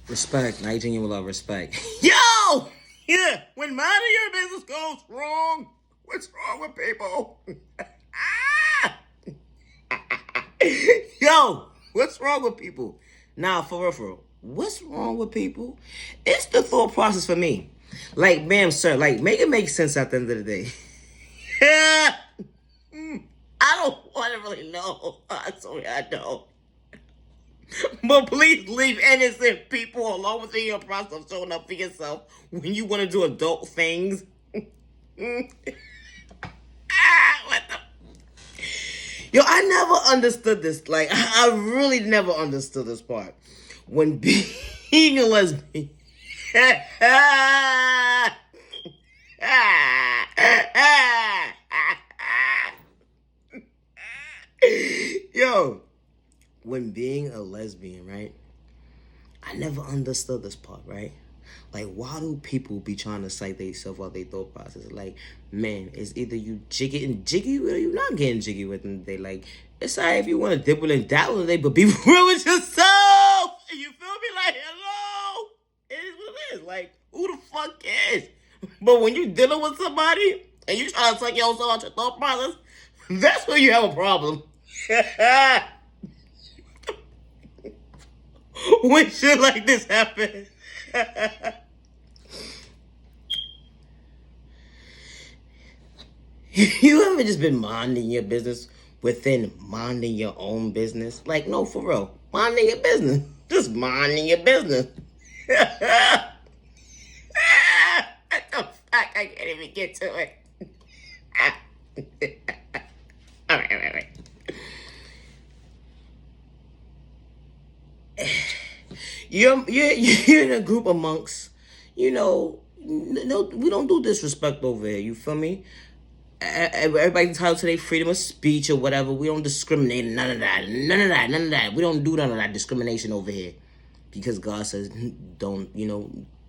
Respect. Now you genuine love respect. Yo! Yeah, when minding your business goes wrong, what's wrong with people? Yo, what's wrong with people? Now, for real, what's wrong with people? It's the thought process for me. Like, ma'am, sir, like, make it make sense at the end of the day. Yeah. I don't want to really know. I'm sorry, I don't. But please leave innocent people alone within your process of showing up for yourself when you want to do adult things. What the? Yo, I never understood this. Like, I really never understood this part. When being a lesbian. Yo, when being a lesbian, right? I never understood this part, right? Like, why do people be trying to cite themselves while they thought process? Like, man, it's either you getting jiggy or you not getting jiggy with them. They like, it's alright if you want to dibble and dabble today, but be real with yourself. You feel me? Like, hello, it is what it is. Like, who the fuck cares? But when you dealing with somebody and you try to take yourself out your thought process, that's where you have a problem. When shit like this happens. You ever just been minding your business within minding your own business? Like, no, for real. Minding your business. Just minding your business. What the fuck? I can't even get to it. All right. You're in a group of monks. No, we don't do disrespect over here. You feel me? Everybody's entitled to their freedom of speech or whatever. We don't discriminate. None of that. We don't do none of that discrimination over here. Because God says, don't,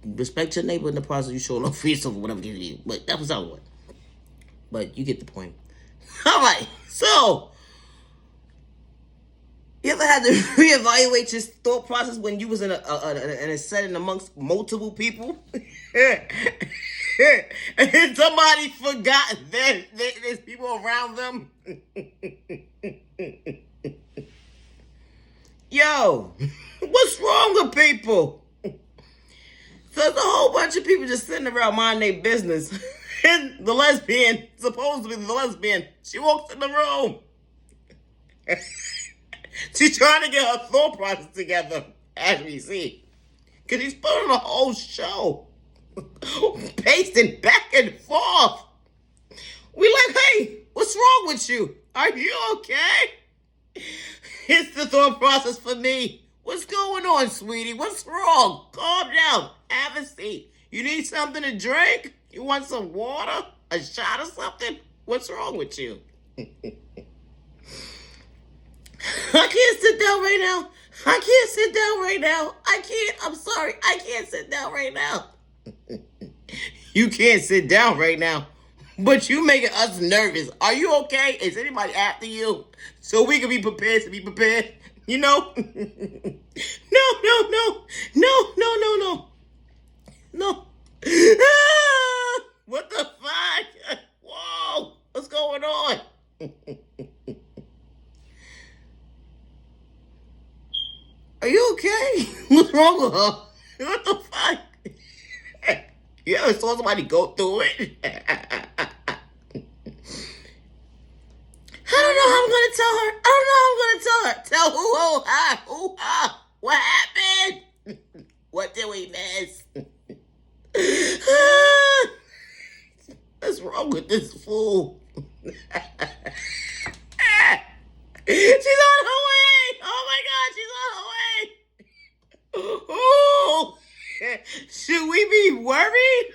respect your neighbor in the process you show love for yourself or whatever it is. But that was our one. But you get the point. All right. So, you ever had to reevaluate your thought process when you was in a setting amongst multiple people? And somebody forgot that there's people around them? Yo, what's wrong with people? So there's a whole bunch of people just sitting around minding their business. And the lesbian, supposed to be the lesbian, she walks in the room. She's trying to get her thought process together, as we see. Because he's putting a whole show. Pacing back and forth. We like, hey, what's wrong with you? Are you okay? It's the thought process for me. What's going on, sweetie? What's wrong? Calm down. Have a seat. You need something to drink? You want some water? A shot or something? What's wrong with you? I can't sit down right now. I'm sorry. I can't sit down right now. You can't sit down right now. But you making us nervous. Are you okay? Is anybody after you? So we can be prepared to be prepared. No. No. What the fuck? Whoa. What's going on? Are you okay? What's wrong with her? What the fuck? You ever saw somebody go through it? I don't know how I'm gonna tell her. Tell who? What happened? What did we miss? What's wrong with this fool? She's on her way. Oh my God, she's on her way. Oh, should we be worried?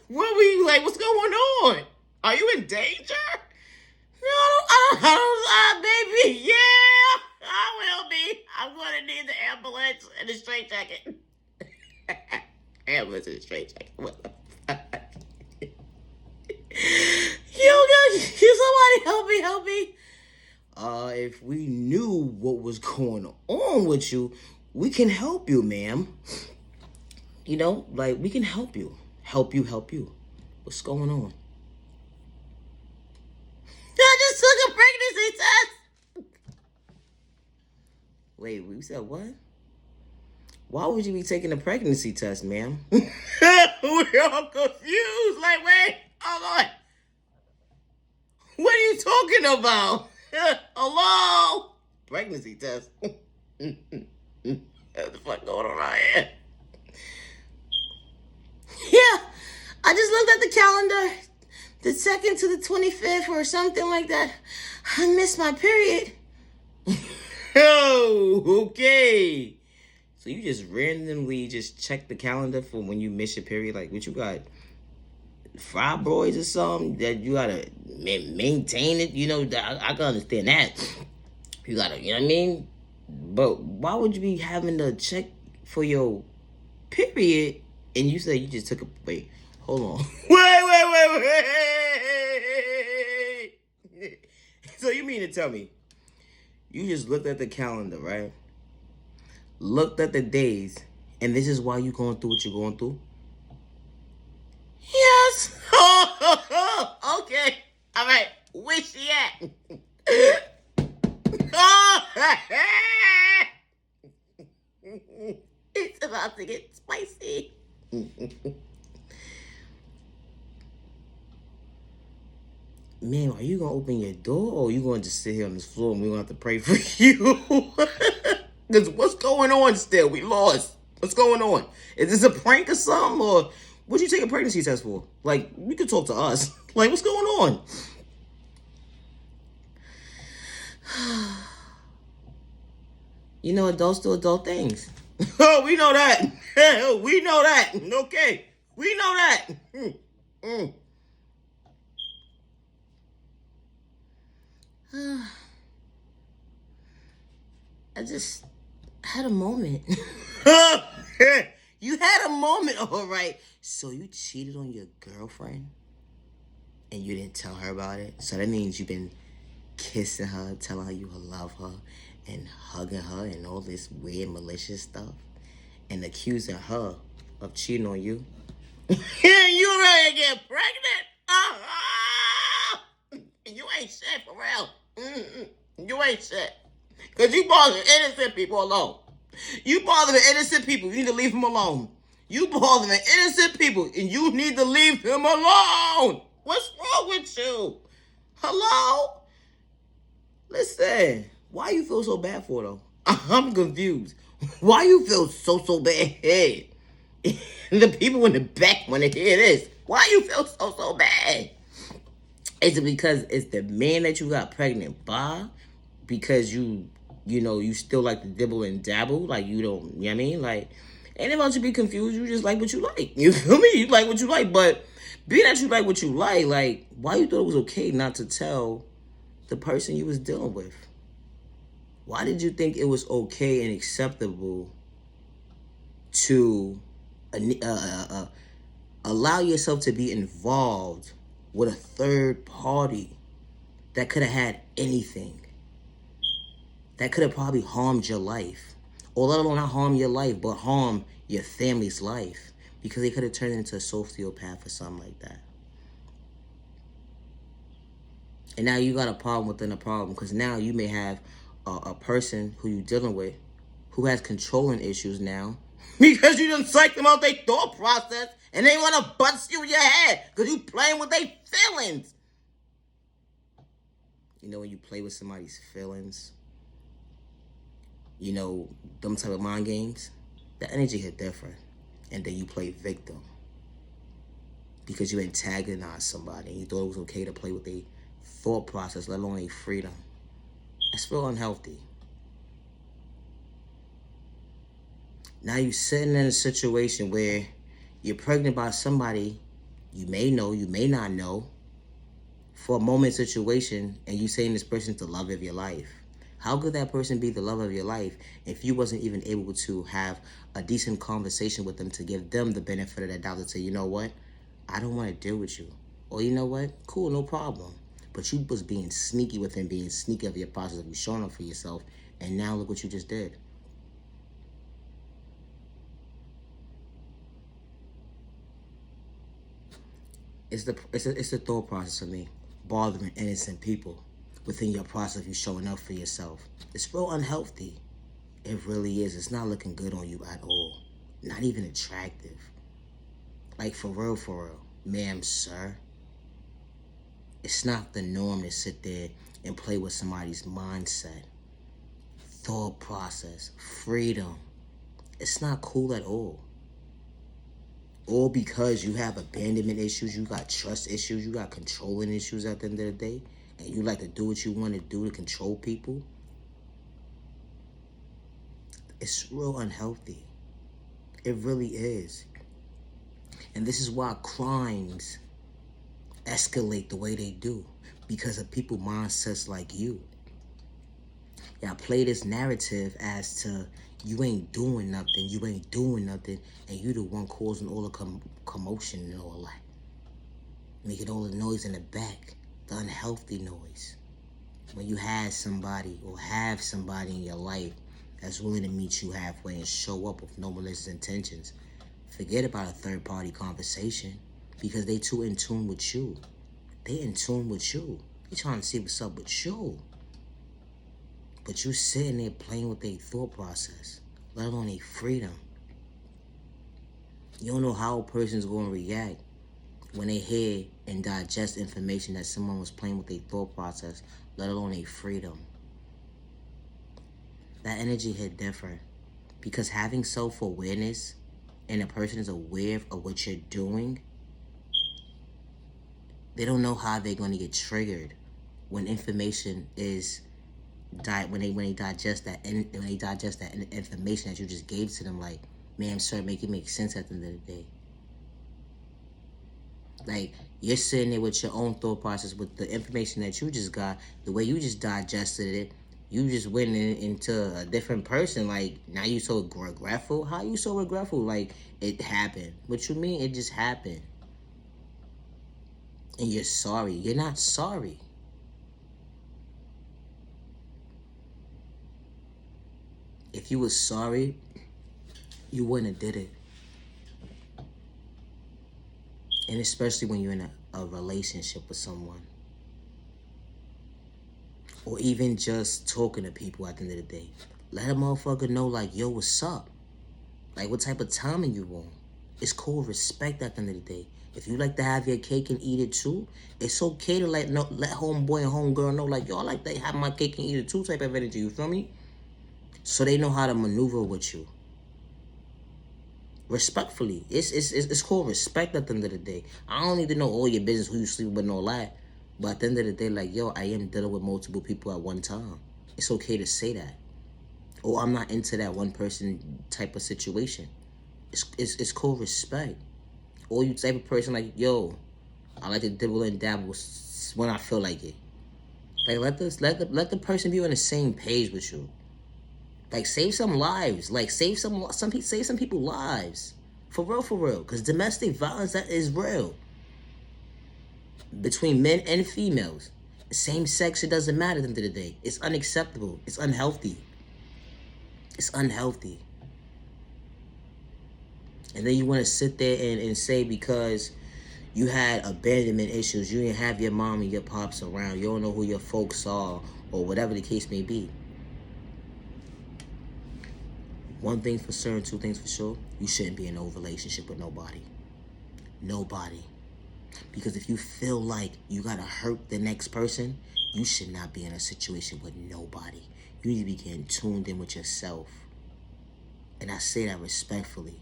What's going on? Are you in danger? No, baby. Yeah, I will be. I'm gonna need the ambulance and the straight jacket. Ambulance and the straight jacket. What the fuck? Somebody help me. If we knew what was going on with you, We can help you, ma'am. You know, like we can help you. Help you, help you. What's going on? I just took a pregnancy test. Wait, we said what? Why would you be taking a pregnancy test, ma'am? We're all confused. Like, wait, hold on. What are you talking about? Hello? Pregnancy test. What the fuck going on out here? Yeah, I just looked at the calendar. The 2nd to the 25th or something like that. I missed my period. Oh, okay. So you just randomly just check the calendar for when you miss your period? Like, what you got? Fibroids or something that you gotta maintain it? You know, I can understand that. You gotta, you know what I mean? But why would you be having to check for your period and you say you just took a, wait, hold on. Wait. So you mean to tell me you just looked at the calendar, right? Looked at the days, and this is why you going through what you're going through? Yes. Okay. All right. Where's she at? It's about to get spicy. Man, are you gonna open your door or are you gonna just sit here on this floor and we're gonna have to pray for you? Because what's going on still? We lost. What's going on? Is this a prank or something? Or what'd you take a pregnancy test for? Like, you could talk to us. Like, what's going on? You know, adults do adult things. Oh, we know that. We know that. Okay. We know that. I just had a moment. You had a moment, all right. So you cheated on your girlfriend and you didn't tell her about it? So that means you've been kissing her, telling her you love her, and hugging her and all this weird malicious stuff, and accusing her of cheating on you. You ready to get pregnant? You ain't shit for real. You ain't shit. Because you bothering innocent people alone. You bothering innocent people. You need to leave them alone. You bothering innocent people and you need to leave them alone. What's wrong with you? Hello? Listen, why you feel so bad for though? I'm confused. Why you feel so bad? The people in the back want to hear this. Why you feel so bad? Is it because it's the man that you got pregnant by? Because you know, you still like to dibble and dabble? Like you don't, you know what I mean? Like, ain't about to be confused. You just like what you like. You feel me? You like what you like. But being that you like what you like, why you thought it was okay not to tell the person you was dealing with? Why did you think it was okay and acceptable to allow yourself to be involved with a third party that could have had anything? That could have probably harmed your life. Or let alone not harm your life, but harm your family's life. Because they could have turned into a sociopath or something like that. And now you got a problem within a problem. Because now you may have a person who you're dealing with who has controlling issues now. Because you done psyched them out their thought process. And they want to bust you in your head. Because you playing with their feelings. You know when you play with somebody's feelings, you know, them type of mind games, the energy hit different. And then you play victim. Because you antagonized somebody and you thought it was okay to play with their thought process, let alone their freedom. That's real unhealthy. Now you're sitting in a situation where you're pregnant by somebody you may know, you may not know, for a moment situation, and you saying this person's the love of your life. How could that person be the love of your life if you wasn't even able to have a decent conversation with them to give them the benefit of the doubt to say, you know what, I don't want to deal with you. Or you know what, cool, no problem. But you was being sneaky with him, being sneaky of your process of you showing up for yourself, and now look what you just did. It's the thought process for me, bothering innocent people within your process of you showing up for yourself. It's real unhealthy. It really is. It's not looking good on you at all. Not even attractive. Like for real, ma'am, sir. It's not the norm to sit there and play with somebody's mindset, thought process, freedom. It's not cool at all. All because you have abandonment issues, you got trust issues, you got controlling issues at the end of the day, and you like to do what you want to do to control people. It's real unhealthy. It really is. And this is why crimes escalate the way they do, because of people mindsets like you. Y'all play this narrative as to you ain't doing nothing, and you the one causing all the commotion and all that. Making all the noise in the back, the unhealthy noise. When you had somebody or have somebody in your life that's willing to meet you halfway and show up with no malicious intentions, forget about a third-party conversation, because they too in tune with you. They in tune with you. They trying to see what's up with you. But you sitting there playing with their thought process, let alone their freedom. You don't know how a person's going to react when they hear and digest information that someone was playing with their thought process, let alone their freedom. That energy hit different, because having self-awareness and a person is aware of what you're doing, they don't know how they're going to get triggered when information is when they digest that information that you just gave to them. Like, man, sir, make it make sense at the end of the day. Like, you're sitting there with your own thought process, with the information that you just got, the way you just digested it, you just went into a different person. Like, now you so regretful. How you so regretful? Like, it happened. What you mean? It just happened. And you're sorry. You're not sorry. If you was sorry, you wouldn't have did it. And especially when you're in a relationship with someone. Or even just talking to people at the end of the day. Let a motherfucker know, like, yo, what's up? Like, what type of timing you want? It's called respect at the end of the day. If you like to have your cake and eat it too, it's okay to let homeboy and homegirl know, like, yo, I like to have my cake and eat it too type of energy, you feel me? So they know how to maneuver with you. Respectfully. It's called respect at the end of the day. I don't need to know all your business, who you sleep with and all that. But at the end of the day, like, yo, I am dealing with multiple people at one time. It's okay to say that. Or I'm not into that one person type of situation. It's called respect. Or you type of person like, yo, I like to dibble and dabble when I feel like it. Like, let the person be on the same page with you. Like, save some lives. Like, save some people lives. For real. Because domestic violence, that is real. Between men and females. Same sex, it doesn't matter at the end of the day. It's unacceptable. It's unhealthy. It's unhealthy. And then you want to sit there and say, because you had abandonment issues, you didn't have your mom and your pops around, you don't know who your folks are, or whatever the case may be. One thing for certain, two things for sure, you shouldn't be in no relationship with nobody. Nobody. Because if you feel like you gotta hurt the next person, you should not be in a situation with nobody. You need to be getting tuned in with yourself. And I say that respectfully,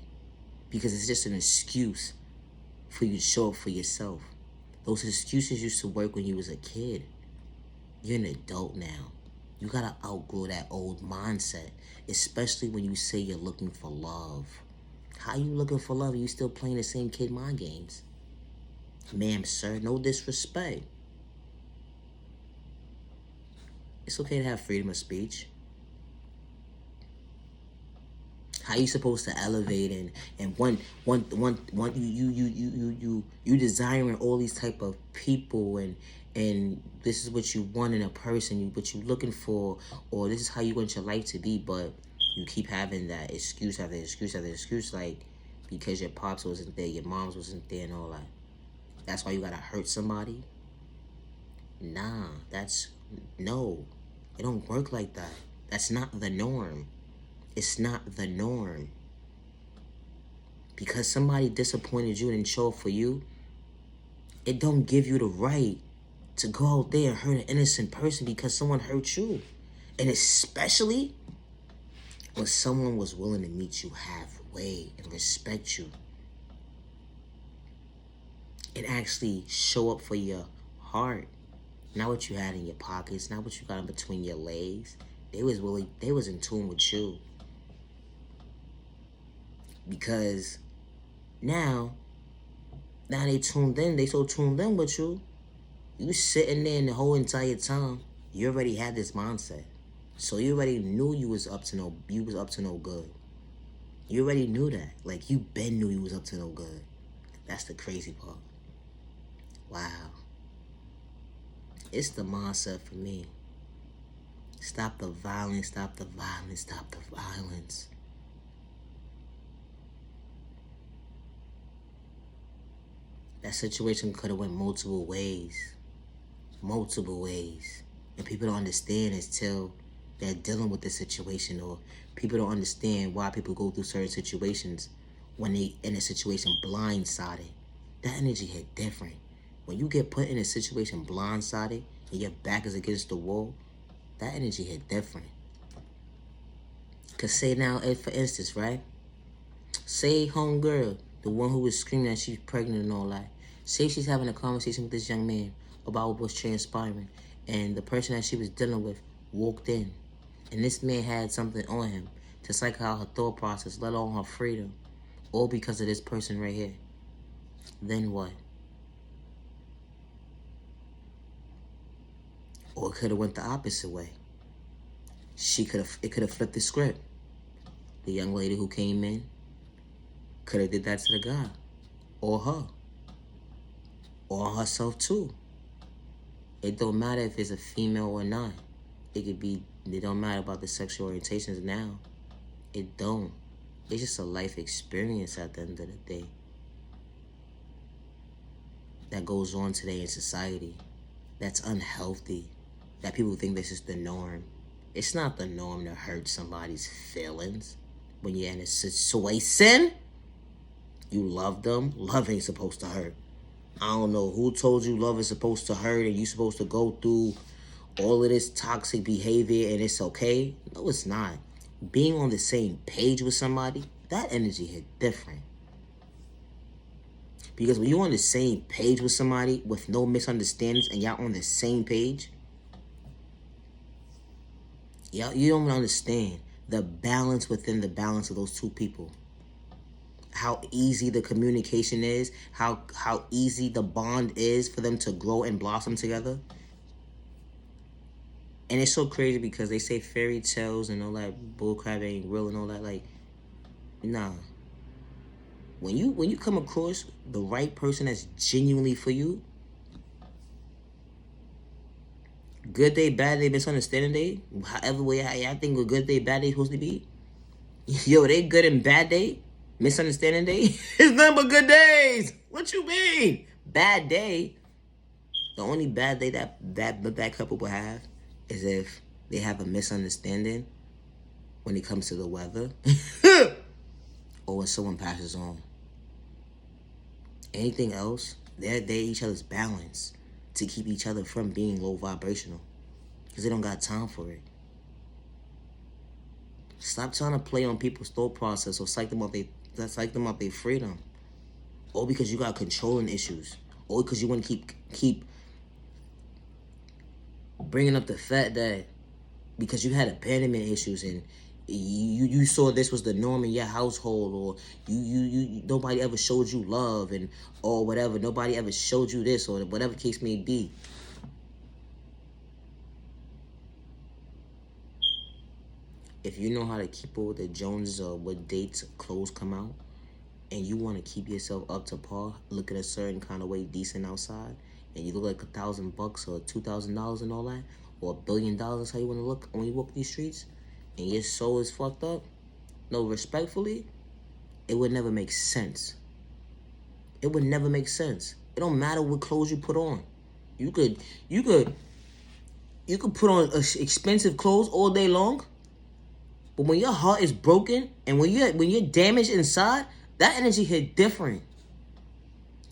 because it's just an excuse for you to show up for yourself. Those excuses used to work when you was a kid. You're an adult now. You gotta outgrow that old mindset, especially when you say you're looking for love. How you looking for love and you still playing the same kid mind games? Ma'am, sir, no disrespect. It's okay to have freedom of speech. How you supposed to elevate and you desiring all these type of people and this is what you want in a person, what you looking for, or this is how you want your life to be, but you keep having that excuse after excuse after excuse, like because your pops wasn't there, your moms wasn't there, and all that. That's why you gotta hurt somebody? Nah, no. It don't work like that. That's not the norm. It's not the norm. Because somebody disappointed you and didn't show up for you, it don't give you the right to go out there and hurt an innocent person because someone hurt you. And especially when someone was willing to meet you halfway and respect you. And actually show up for your heart. Not what you had in your pockets, not what you got in between your legs. They was in tune with you. Because now they tuned in, they so tuned in with you. You sitting there the whole entire time, you already had this mindset. So you already knew you was up to no good. You already knew that. Like, you been knew you was up to no good. That's the crazy part. Wow. It's the mindset for me. Stop the violence, stop the violence, stop the violence. That situation could have went multiple ways. Multiple ways. And people don't understand until they're dealing with the situation, or people don't understand why people go through certain situations when they in a situation blindsided. That energy hit different. When you get put in a situation blindsided and your back is against the wall, that energy hit different. Cause say now, for instance, right? Say homegirl, the one who was screaming that she's pregnant and all that. Say she's having a conversation with this young man about what was transpiring, and the person that she was dealing with walked in, and this man had something on him to psych out her thought process, let alone her freedom, all because of this person right here. Then what? Or it could have went the opposite way. It could have flipped the script. The young lady who came in could have did that to the guy, or her, or herself too. It don't matter if it's a female or not. It don't matter about the sexual orientations now. It don't. It's just a life experience at the end of the day that goes on today in society that's unhealthy, that people think this is the norm. It's not the norm to hurt somebody's feelings when you're in a situation. You love them. Love ain't supposed to hurt. I don't know who told you love is supposed to hurt and you're supposed to go through all of this toxic behavior and it's okay. No, it's not. Being on the same page with somebody, that energy hit different. Because when you're on the same page with somebody with no misunderstandings and y'all on the same page, y'all, you don't understand the balance within the balance of those two people. How easy the communication is, how easy the bond is for them to grow and blossom together. And it's so crazy because they say fairy tales and all that bullcrap ain't real and all that. Like, nah. When you come across the right person that's genuinely for you, good day, bad day, misunderstanding day, however way I think a good day, bad day supposed to be. Yo, they good and bad day, misunderstanding day. It's nothing but good days. What you mean? Bad day. The only bad day that couple will have is if they have a misunderstanding when it comes to the weather or when someone passes on. Anything else, they're each other's balance to keep each other from being low vibrational because they don't got time for it. Stop trying to play on people's thought process or psych them up their freedom. Or because you got controlling issues. Or because you want to keep bringing up the fact that because you had abandonment issues and you saw this was the norm in your household, or you nobody ever showed you love and or whatever, nobody ever showed you this or whatever the case may be. If you know how to keep up with the Joneses or what dates clothes come out, and you want to keep yourself up to par, look at a certain kind of way decent outside, and you look like $1,000 or $2,000 and all that, or $1 billion, that's how you want to look when you walk these streets, and your soul is fucked up, no, respectfully, it would never make sense. It would never make sense. It don't matter what clothes you put on. You could you could you could put on expensive clothes all day long, but when your heart is broken and when you're damaged inside, that energy hit different.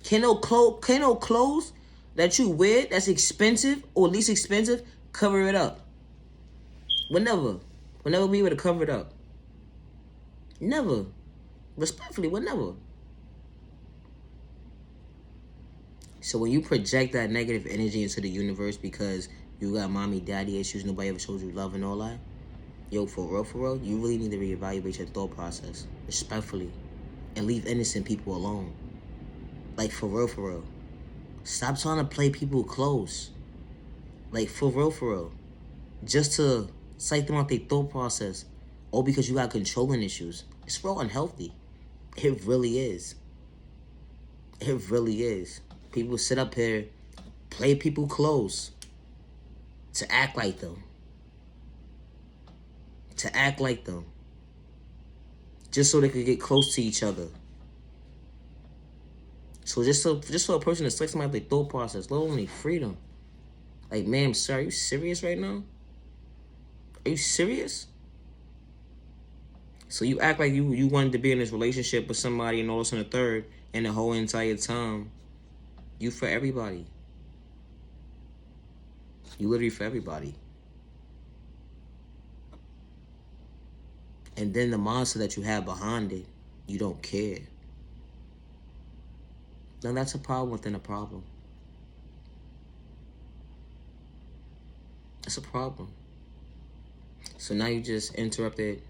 Can no clothes that you wear that's expensive or least expensive cover it up? Whenever be able to cover it up. Never. Respectfully, whenever. So when you project that negative energy into the universe because you got mommy, daddy issues, nobody ever showed you love and all that, yo, for real, you really need to reevaluate your thought process, respectfully, and leave innocent people alone. Like, for real. Stop trying to play people close. Like, for real. Just to psych them out their thought process. All because you got controlling issues. It's real unhealthy. It really is. It really is. People sit up here, play people close to act like them. To act like them. Just so they could get close to each other. So just so a person to select somebody their thought process, let them freedom. Like, ma'am, sir, are you serious right now? Are you serious? So you act like you wanted to be in this relationship with somebody and all this and a third, and the whole entire time, you for everybody. You literally for everybody. And then the monster that you have behind it, you don't care. Now that's a problem within a problem. That's a problem. So now you just interrupted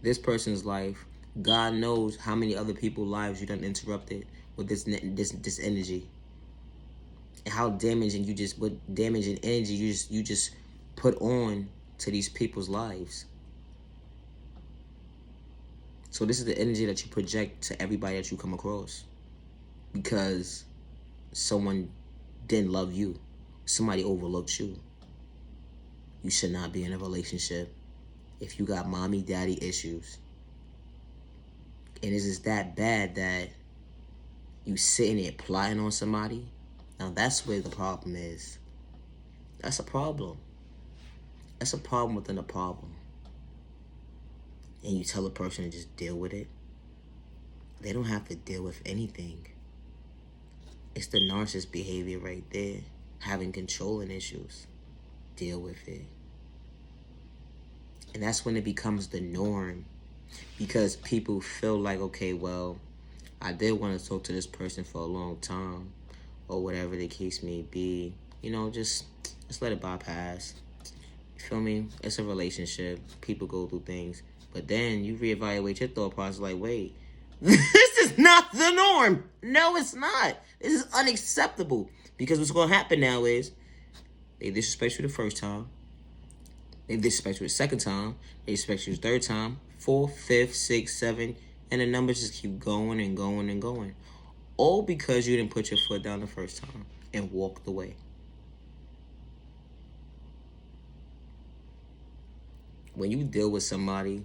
this person's life. God knows how many other people's lives you done interrupted with this energy. And how damaging what damaging energy you just put on to these people's lives. So this is the energy that you project to everybody that you come across. Because someone didn't love you. Somebody overlooked you. You should not be in a relationship if you got mommy, daddy issues. And is it that bad that you sitting there plotting on somebody? Now that's where the problem is. That's a problem. That's a problem within a problem. And you tell a person to just deal with it. They don't have to deal with anything. It's the narcissist behavior right there. Having controlling issues. Deal with it. And that's when it becomes the norm. Because people feel like, okay, well, I did want to talk to this person for a long time. Or whatever the case may be. You know, just let it bypass. You feel me? It's a relationship. People go through things. But then you reevaluate your thought process like, wait, this is not the norm. No, it's not. This is unacceptable. Because what's going to happen now is they disrespect you the first time. They disrespect you the second time. They disrespect you the third time. 4th, 5th, 6th, 7th. And the numbers just keep going and going and going. All because you didn't put your foot down the first time and walked away. When you deal with somebody,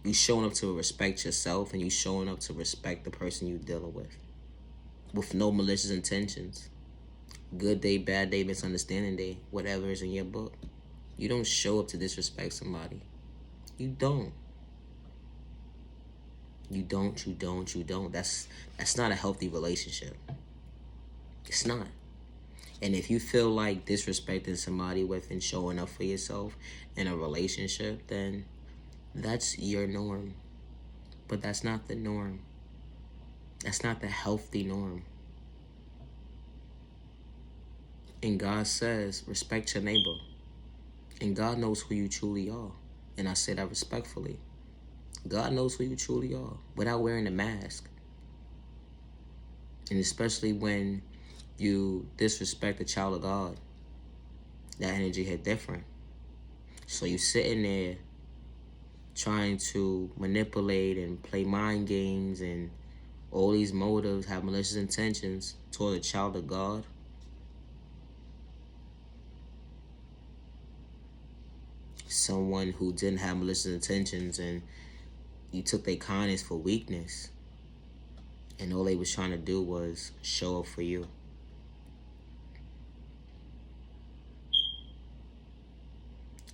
you showing up to respect yourself and you showing up to respect the person you dealing with no malicious intentions. Good day, bad day, misunderstanding day, whatever is in your book. You don't show up to disrespect somebody. You don't. You don't. That's not a healthy relationship. It's not. And if you feel like disrespecting somebody with and showing up for yourself in a relationship, then that's your norm. But that's not the norm. That's not the healthy norm. And God says, respect your neighbor. And God knows who you truly are. And I say that respectfully. God knows who you truly are without wearing a mask. And especially when you disrespect a child of God, that energy hit different. So you sitting there trying to manipulate and play mind games and all these motives, have malicious intentions toward a child of God. Someone who didn't have malicious intentions and you took their kindness for weakness. and all they was trying to do was show up for you.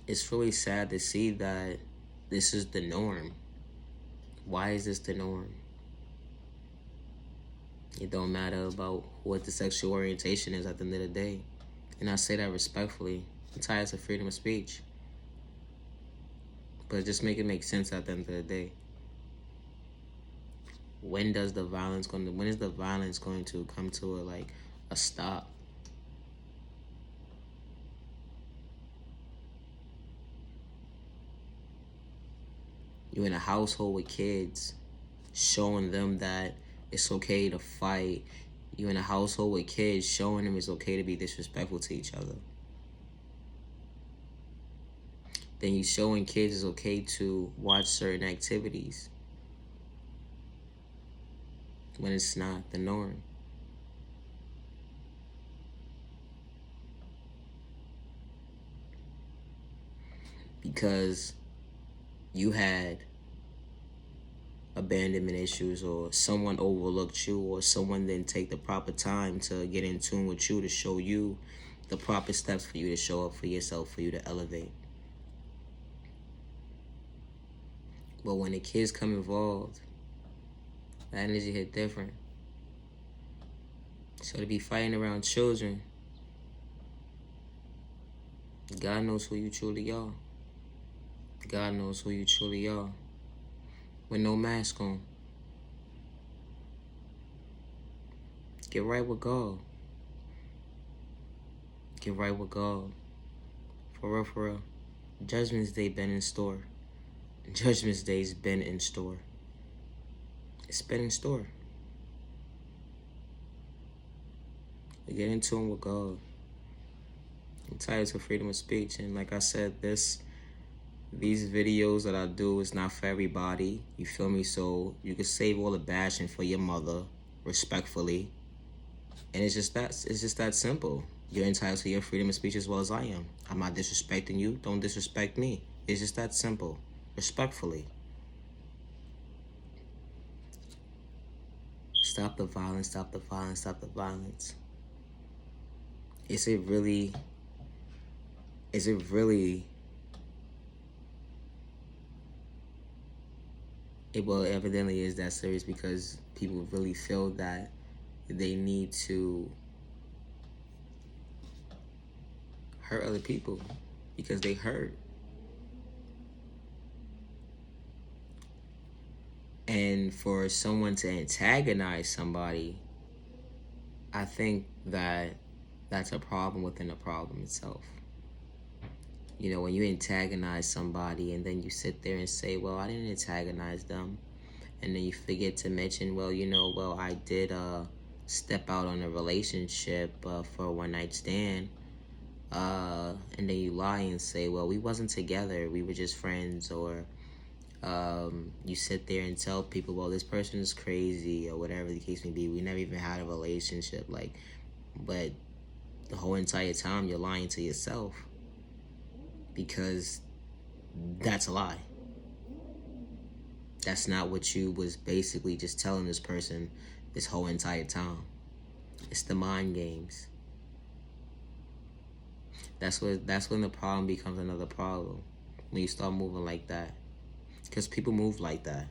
It's really sad to see that this is the norm. Why is this the norm? It don't matter about what the sexual orientation is at the end of the day. And I say that respectfully. I'm tired of freedom of speech. But just make it make sense at the end of the day. When is the violence going to come to a stop? You're in a household with kids, showing them that it's okay to fight. You're in a household with kids, showing them it's okay to be disrespectful to each other. Then you're showing kids it's okay to watch certain activities when it's not the norm. Because you had abandonment issues, or someone overlooked you, or someone didn't take the proper time to get in tune with you to show you the proper steps for you to show up for yourself, for you to elevate. But when the kids come involved, that energy hit different. So to be fighting around children, God knows who you truly are. God knows who you truly are. With no mask on. Get right with God. Get right with God. For real, for real. Judgment's Day been in store. Judgment's Day's been in store. It's been in store. Get in tune with God. I'm tired of freedom of speech, and like I said, these videos that I do is not for everybody. You feel me? So you can save all the bashing for your mother, respectfully. And it's just that simple. You're entitled to your freedom of speech as well as I am. I'm not disrespecting you. Don't disrespect me. It's just that simple. Respectfully. Stop the violence, stop the violence, stop the violence. Is it really well, evidently is that serious, because people really feel that they need to hurt other people because they hurt. And for someone to antagonize somebody, I think that that's a problem within the problem itself. You know, when you antagonize somebody and then you sit there and say, well, I didn't antagonize them. And then you forget to mention, well, I did step out on a relationship for a one-night stand. And then you lie and say, well, we wasn't together. We were just friends. Or you sit there and tell people, well, this person is crazy, or whatever the case may be. We never even had a relationship. But the whole entire time you're lying to yourself, because that's a lie. That's not what you was basically just telling this person this whole entire time. It's the mind games. That's when the problem becomes another problem. When you start moving like that. Because people move like that.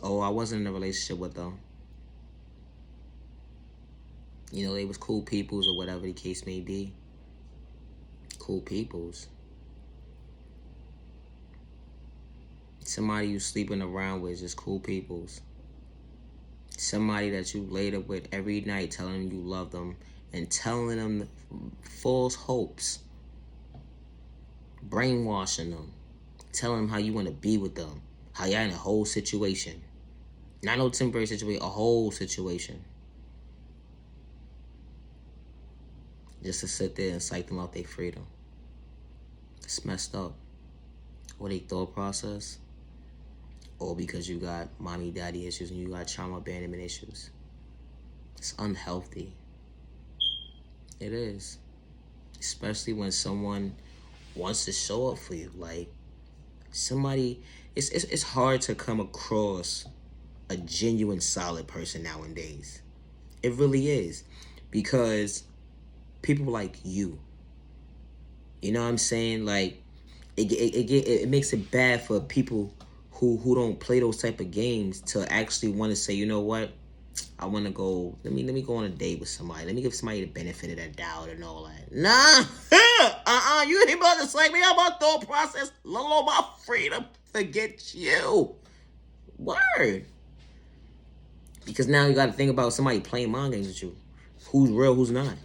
Oh, I wasn't in a relationship with them. They was cool peoples, or whatever the case may be. Cool peoples. Somebody you sleeping around with is just cool peoples. Somebody that you laid up with every night, telling them you love them and telling them false hopes, brainwashing them, telling them how you want to be with them, how you're in a whole situation. Not no temporary situation, a whole situation. Just to sit there and psych them out their freedom. It's messed up. Or their thought process. Or because you got mommy, daddy issues and you got trauma abandonment issues. It's unhealthy. It is. Especially when someone wants to show up for you. Like, somebody, it's hard to come across a genuine solid person nowadays. It really is. Because people like you know what I'm saying? Like, it makes it bad for people who don't play those type of games to actually want to say, you know what? I want to go. Let me go on a date with somebody. Let me give somebody the benefit of that doubt and all that. Nah, you ain't about to say me. I'm about thought process. Low my freedom. Forget you. Word. Because now you got to think about somebody playing mind games with you. Who's real? Who's not?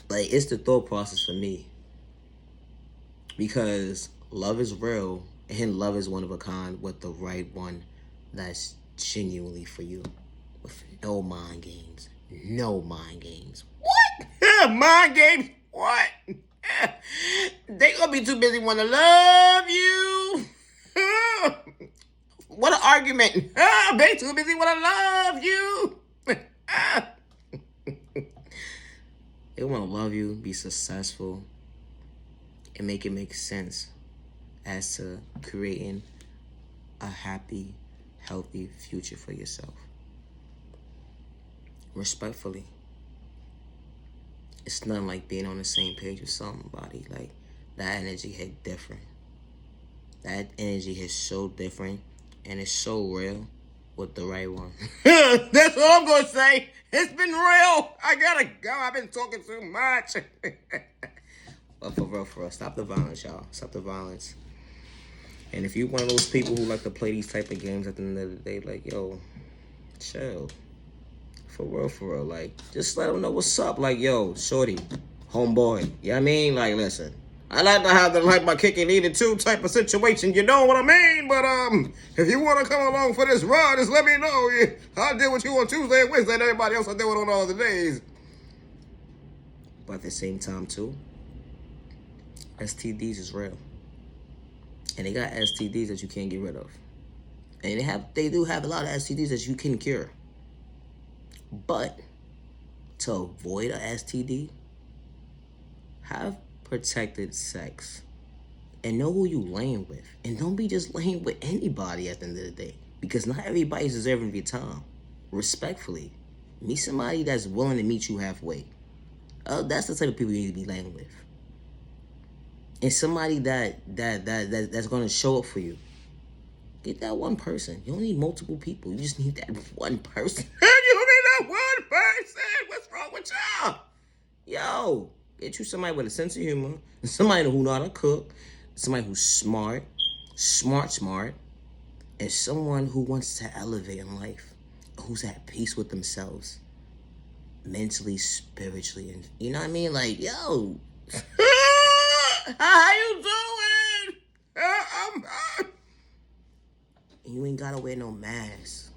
Like, it's the thought process for me. Because love is real and love is one of a kind with the right one that's genuinely for you. With no mind games. No mind games. What? Mind games? What? They gonna be too busy wanna love you. What an argument. They too busy wanna love you. They wanna love you, be successful, and make it make sense as to creating a happy, healthy future for yourself. Respectfully. It's nothing like being on the same page with somebody. Like, that energy hit different. That energy hits so different, and it's so real with the right one. That's what I'm gonna say. It's been real. I gotta go. I've been talking too much. But for real, stop the violence, y'all. Stop the violence. And if you're one of those people who like to play these type of games at the end of the day, like, yo, chill. For real. Like, just let them know what's up. Like, yo, shorty, homeboy. You know what I mean? Like, listen. I like to have the like my kick and eat it too type of situation. You know what I mean? But if you want to come along for this ride, just let me know. I'll deal with you on Tuesday and Wednesday, and everybody else I'll deal with on all the days. But at the same time, too, STDs is real. And they got STDs that you can't get rid of. And they do have a lot of STDs that you can cure. But to avoid a STD, have protected sex. And know who you laying with. And don't be just laying with anybody at the end of the day. Because not everybody's deserving of your time. Respectfully. Meet somebody that's willing to meet you halfway. That's the type of people you need to be laying with. And somebody that's going to show up for you. Get that one person. You don't need multiple people. You just need that one person. You need that one person. What's wrong with y'all? Yo, get you somebody with a sense of humor. Somebody who know how to cook. Somebody who's smart. And someone who wants to elevate in life. Who's at peace with themselves. Mentally, spiritually. And you know what I mean? Like, yo. How you doing? You ain't gotta wear no mask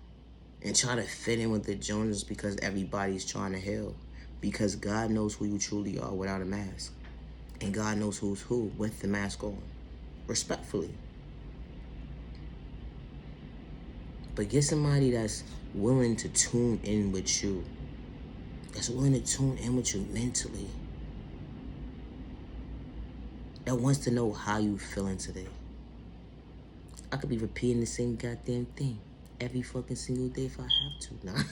and try to fit in with the Joneses because everybody's trying to heal. Because God knows who you truly are without a mask. And God knows who's who with the mask on. Respectfully. But get somebody that's willing to tune in with you. That's willing to tune in with you mentally. That wants to know how you feeling today. I could be repeating the same goddamn thing every fucking single day if I have to. Nah.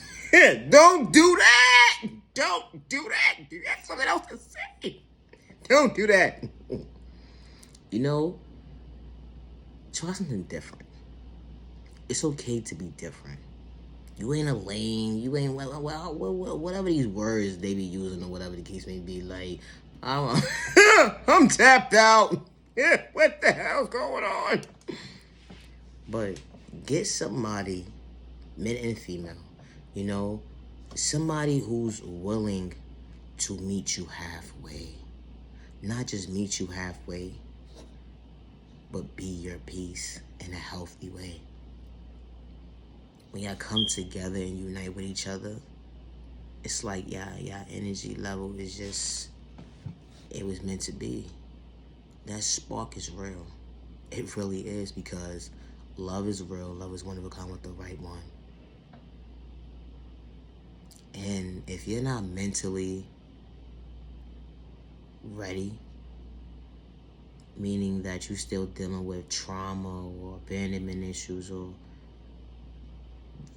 Don't do that! Don't do that! You got something else to say. Don't do that. You know, try something different. It's okay to be different. You ain't a lame. You ain't, well, whatever these words they be using or whatever the case may be. Like, I'm tapped out. What the hell's going on? But get somebody, men and female, you know, somebody who's willing to meet you halfway. Not just meet you halfway, but be your peace in a healthy way. When y'all come together and unite with each other, it's like y'all energy level is just, it was meant to be. That spark is real. It really is, because love is real. Love is one of a kind with the right one. And if you're not mentally ready, meaning that you're still dealing with trauma or abandonment issues or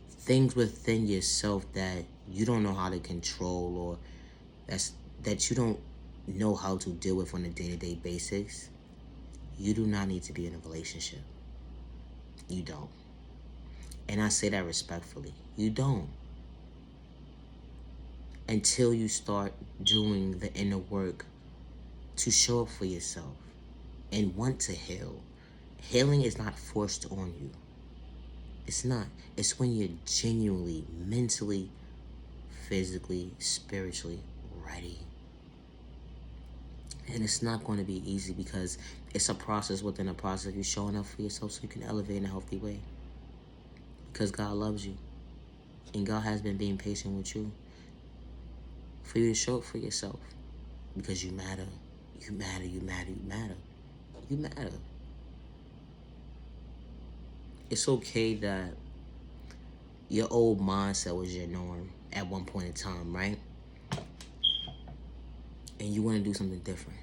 things within yourself that you don't know how to control, or that you don't know how to deal with on a day-to-day basis, you do not need to be in a relationship. You don't. And I say that respectfully. You don't. Until you start doing the inner work to show up for yourself and want to heal. Healing is not forced on you. It's not. It's when you're genuinely, mentally, physically, spiritually ready. And it's not going to be easy, because it's a process within a process of you showing up for yourself so you can elevate in a healthy way. Because God loves you. And God has been being patient with you for you to show up for yourself. Because you matter. You matter, you matter, you matter. You matter. It's okay that your old mindset was your norm at one point in time, right? And you want to do something different.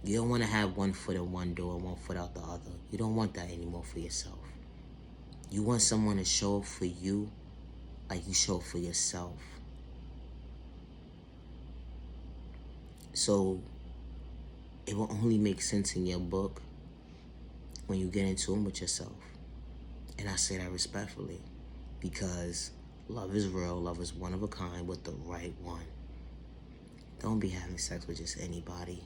You don't want to have one foot in one door and one foot out the other. You don't want that anymore for yourself. You want someone to show up for you like you show up for yourself. So it will only make sense in your book when you get in tune with yourself. And I say that respectfully, because love is real, love is one of a kind with the right one. Don't be having sex with just anybody.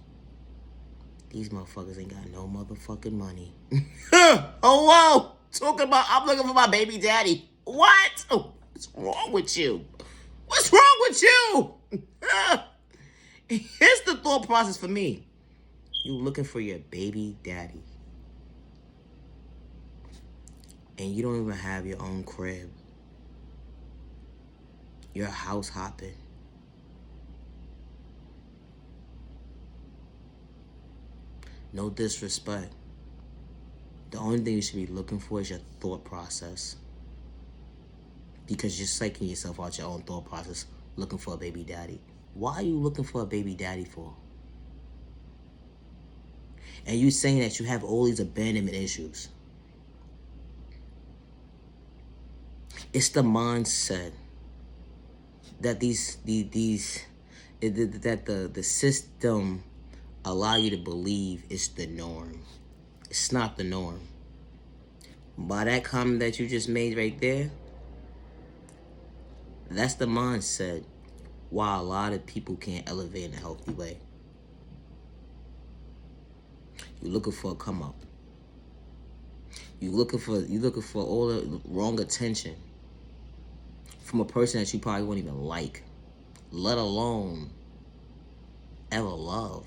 These motherfuckers ain't got no motherfucking money. Oh, whoa! Talking about, I'm looking for my baby daddy. What? Oh, what's wrong with you? What's wrong with you? Here's the thought process for me. You looking for your baby daddy. And you don't even have your own crib. You're house hopping. No disrespect. The only thing you should be looking for is your thought process. Because you're psyching yourself out your own thought process, looking for a baby daddy. Why are you looking for a baby daddy for? And you saying that you have all these abandonment issues. It's the mindset that the system allow you to believe is the norm. It's not the norm. By that comment that you just made right there, that's the mindset why a lot of people can't elevate in a healthy way. You're looking for a come up. You're looking for all the wrong attention from a person that you probably won't even like, let alone ever love.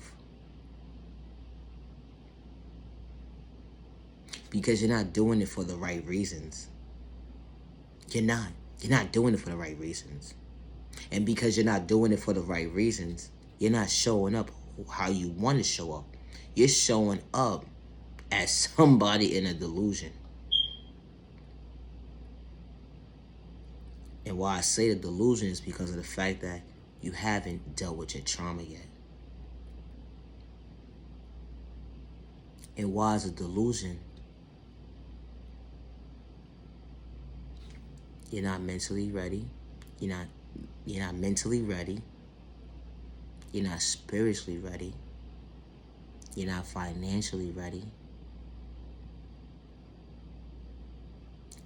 Because you're not doing it for the right reasons. You're not. You're not doing it for the right reasons. And because you're not doing it for the right reasons, you're not showing up how you want to show up. You're showing up as somebody in a delusion. And why I say the delusion is because of the fact that you haven't dealt with your trauma yet. And why is a delusion? You're not mentally ready. You're not mentally ready. You're not spiritually ready. You're not financially ready.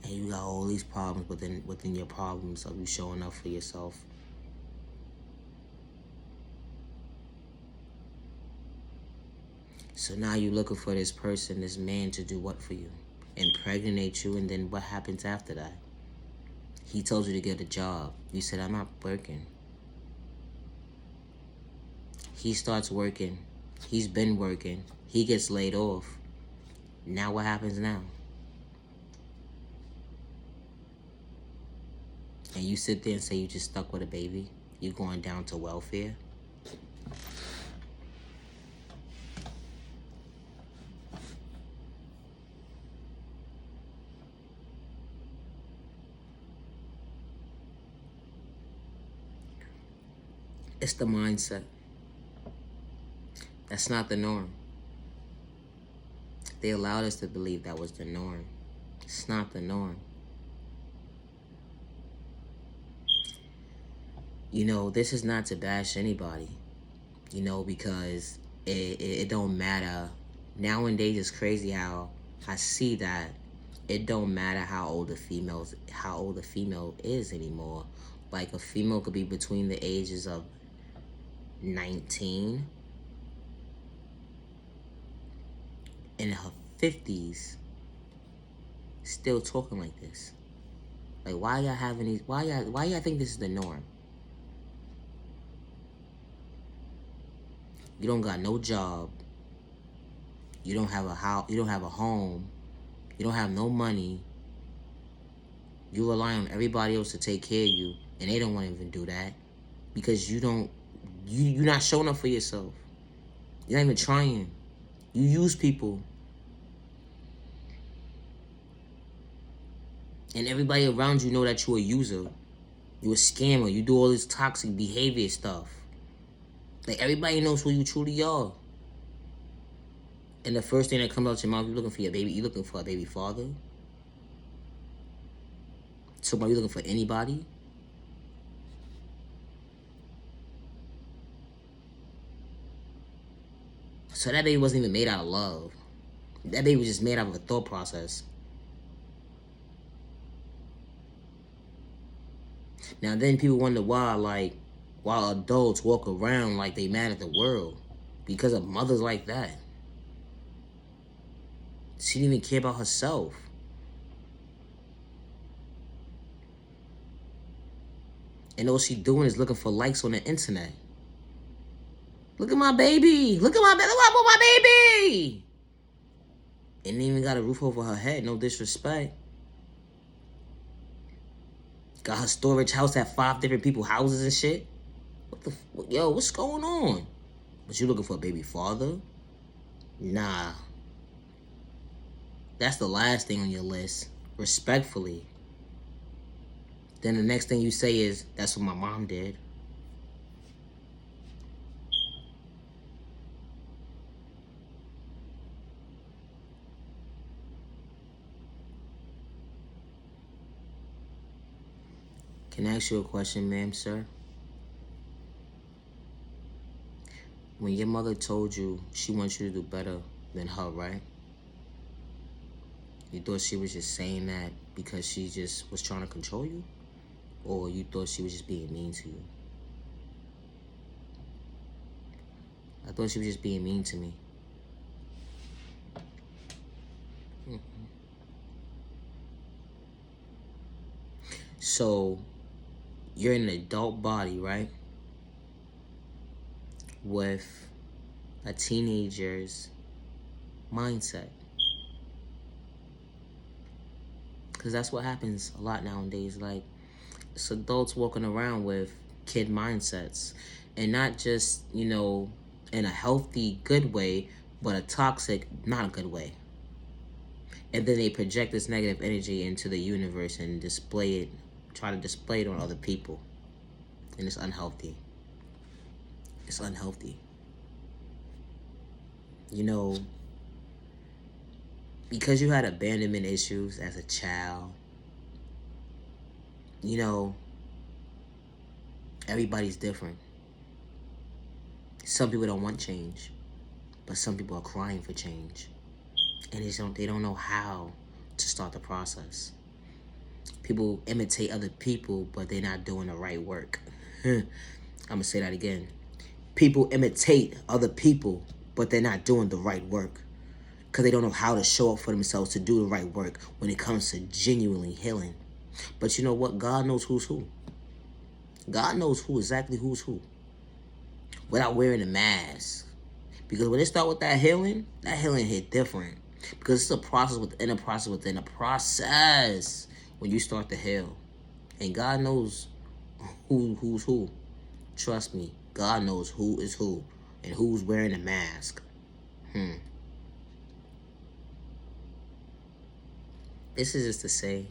And you got all these problems within your problems of you showing up for yourself. So now you're looking for this person, this man, to do what for you? Impregnate you, and then what happens after that? He told you to get a job. You said, I'm not working. He starts working. He's been working. He gets laid off. Now what happens now? And you sit there and say you just stuck with a baby? You going down to welfare? It's the mindset That's not the norm. They allowed us to believe that was the norm. It's not the norm. You know, this is not to bash anybody, you know, because it don't matter. Nowadays, it's crazy how I see that it don't matter how old a female is anymore. Like, a female could be between the ages of 19 and her 50s, still talking like this. Like, why y'all having these? Why y'all think this is the norm? You don't got no job. You don't have a house. You don't have a home. You don't have no money. You rely on everybody else to take care of you, and they don't want to even do that because you're not showing up for yourself. You're not even trying. You use people, and everybody around you know that you're a user. You're a scammer. You do all this toxic behavior stuff. Like, everybody knows who you truly are. And the first thing that comes out your mouth, you're looking for your baby. You're looking for a baby father. Somebody, you looking for anybody? So that baby wasn't even made out of love. That baby was just made out of a thought process. Now then people wonder why adults walk around like they mad at the world. Because of mothers like that. She didn't even care about herself. And all she doing is looking for likes on the internet. Look at my baby. Look at my baby. And even got a roof over her head. No disrespect. Got her storage house at 5 different people's houses and shit. Yo, what's going on? But you looking for a baby father? Nah. That's the last thing on your list. Respectfully. Then the next thing you say is, that's what my mom did. Can I ask you a question, ma'am, sir? When your mother told you she wants you to do better than her, right? You thought she was just saying that because she just was trying to control you? Or you thought she was just being mean to you? I thought she was just being mean to me. So, you're in an adult body, right? With a teenager's mindset. Because that's what happens a lot nowadays. Like, it's adults walking around with kid mindsets. And not just, you know, in a healthy, good way, but a toxic, not a good way. And then they project this negative energy into the universe and display it, try to display it on other people. And it's unhealthy. It's unhealthy. You know, because you had abandonment issues as a child, you know, everybody's different. Some people don't want change, but some people are crying for change. And they don't know how to start the process. People imitate other people, but they're not doing the right work. I'm going to say that again. People imitate other people, but they're not doing the right work. Because they don't know how to show up for themselves to do the right work when it comes to genuinely healing. But you know what? God knows who's who. God knows exactly who's who. Without wearing a mask. Because when they start with that healing hit different. Because it's a process within a process within a process when you start to heal. And God knows who's who. Trust me, God knows who is who and who's wearing a mask. This is just to say,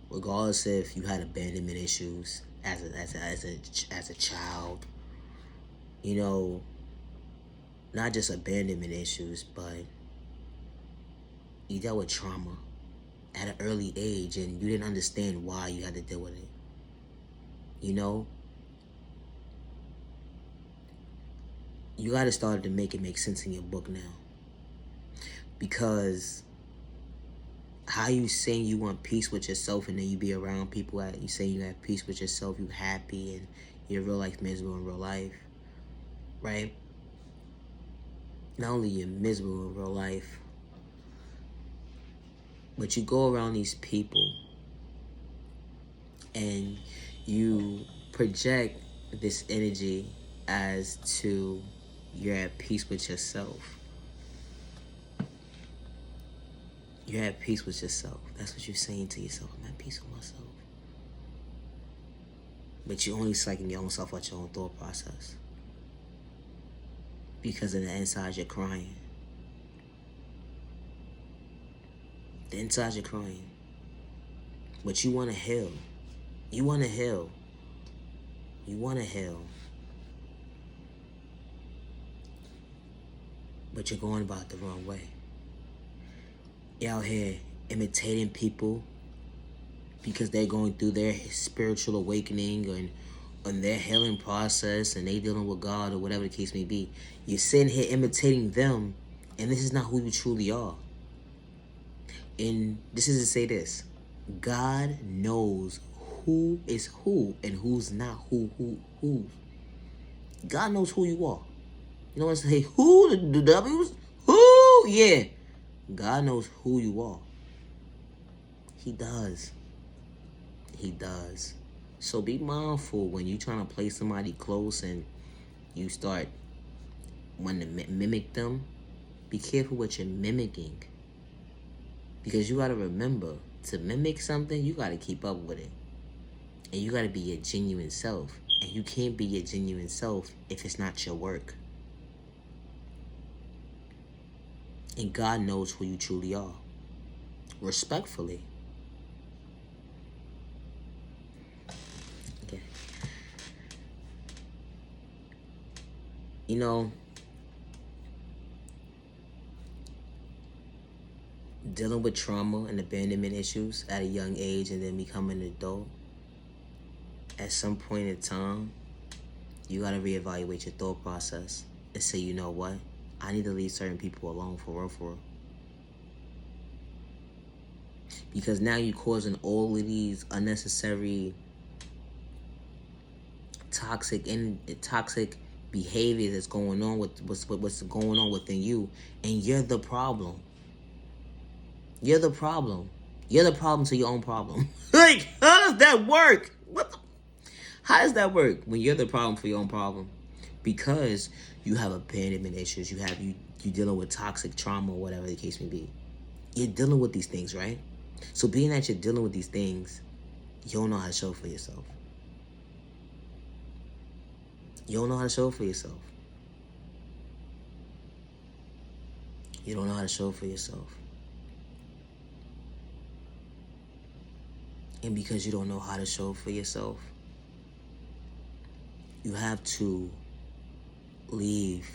regardless if you had abandonment issues as a child, you know, not just abandonment issues, but you dealt with trauma at an early age and you didn't understand why you had to deal with it. You know, you got to start to make it make sense in your book now. Because how you saying you want peace with yourself and then you be around people that you say you have peace with yourself, you happy and you're real life miserable in real life, right? Not only you're miserable in real life, but you go around these people and you project this energy as to you're at peace with yourself. You're at peace with yourself. That's what you're saying to yourself. I'm at peace with myself. But you're only psyching your own self out your own thought process. Because in the inside you're crying. The inside you're crying. But you want to heal. You want to heal. You want to heal. But you're going about it the wrong way. You're out here imitating people because they're going through their spiritual awakening and on their healing process and they dealing with God or whatever the case may be. You're sitting here imitating them and this is not who you truly are. And this is to say this. God knows who is who and who's not who. God knows who you are. You know what I'm saying? Who? The W's? Who? Yeah. God knows who you are. He does. He does. So be mindful when you're trying to play somebody close and you start wanting to mimic them. Be careful what you're mimicking. Because you got to remember, to mimic something, you got to keep up with it. And you got to be your genuine self. And you can't be your genuine self if it's not your work. And God knows who you truly are. Respectfully. Okay. You know, dealing with trauma and abandonment issues at a young age and then becoming an adult, at some point in time, you got to reevaluate your thought process and say, you know what? I need to leave certain people alone for real. Because now you're causing all of these unnecessary toxic behavior that's going on with what's going on within you, and you're the problem. You're the problem. You're the problem to your own problem. Like, how does that work? How does that work when you're the problem for your own problem? Because you have abandonment issues, you dealing with toxic trauma or whatever the case may be. You're dealing with these things, right? So being that you're dealing with these things, you don't know how to show for yourself. You don't know how to show for yourself. You don't know how to show for yourself. And because you don't know how to show for yourself, you have to leave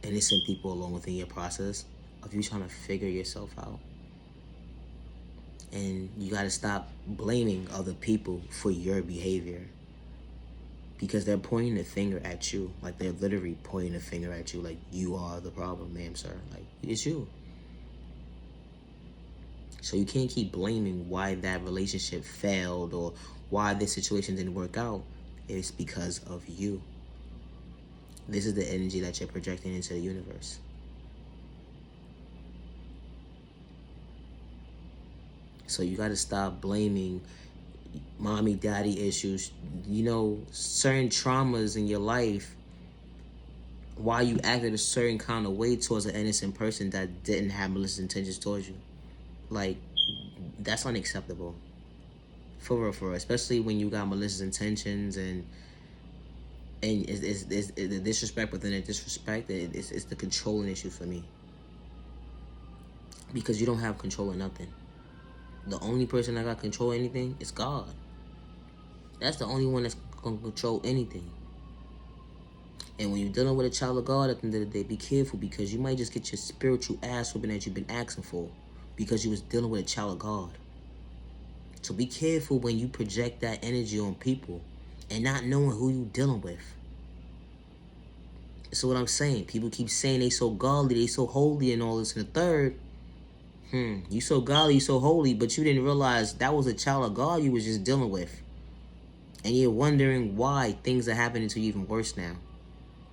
innocent people alone within your process of you trying to figure yourself out. And you got to stop blaming other people for your behavior. Because they're pointing a finger at you. Like, they're literally pointing a finger at you. Like, you are the problem, ma'am, sir. Like, it's you. So you can't keep blaming why that relationship failed or why this situation didn't work out. It's because of you. This is the energy that you're projecting into the universe. So you got to stop blaming mommy, daddy issues. You know, certain traumas in your life, why you acted a certain kind of way towards an innocent person that didn't have malicious intentions towards you. Like, that's unacceptable. For real. Especially when you got malicious intentions and it's the disrespect within the disrespect. It's the controlling issue for me. Because you don't have control of nothing. The only person that got control of anything is God. That's the only one that's going to control anything. And when you're dealing with a child of God, at the end of the day, be careful, because you might just get your spiritual ass whooping that you've been asking for because you was dealing with a child of God. So be careful when you project that energy on people and not knowing who you dealing with. So what I'm saying, people keep saying they so godly, they so holy and all this and the third. You so godly, you so holy, but you didn't realize that was a child of God you was just dealing with. And you're wondering why things are happening to you even worse now.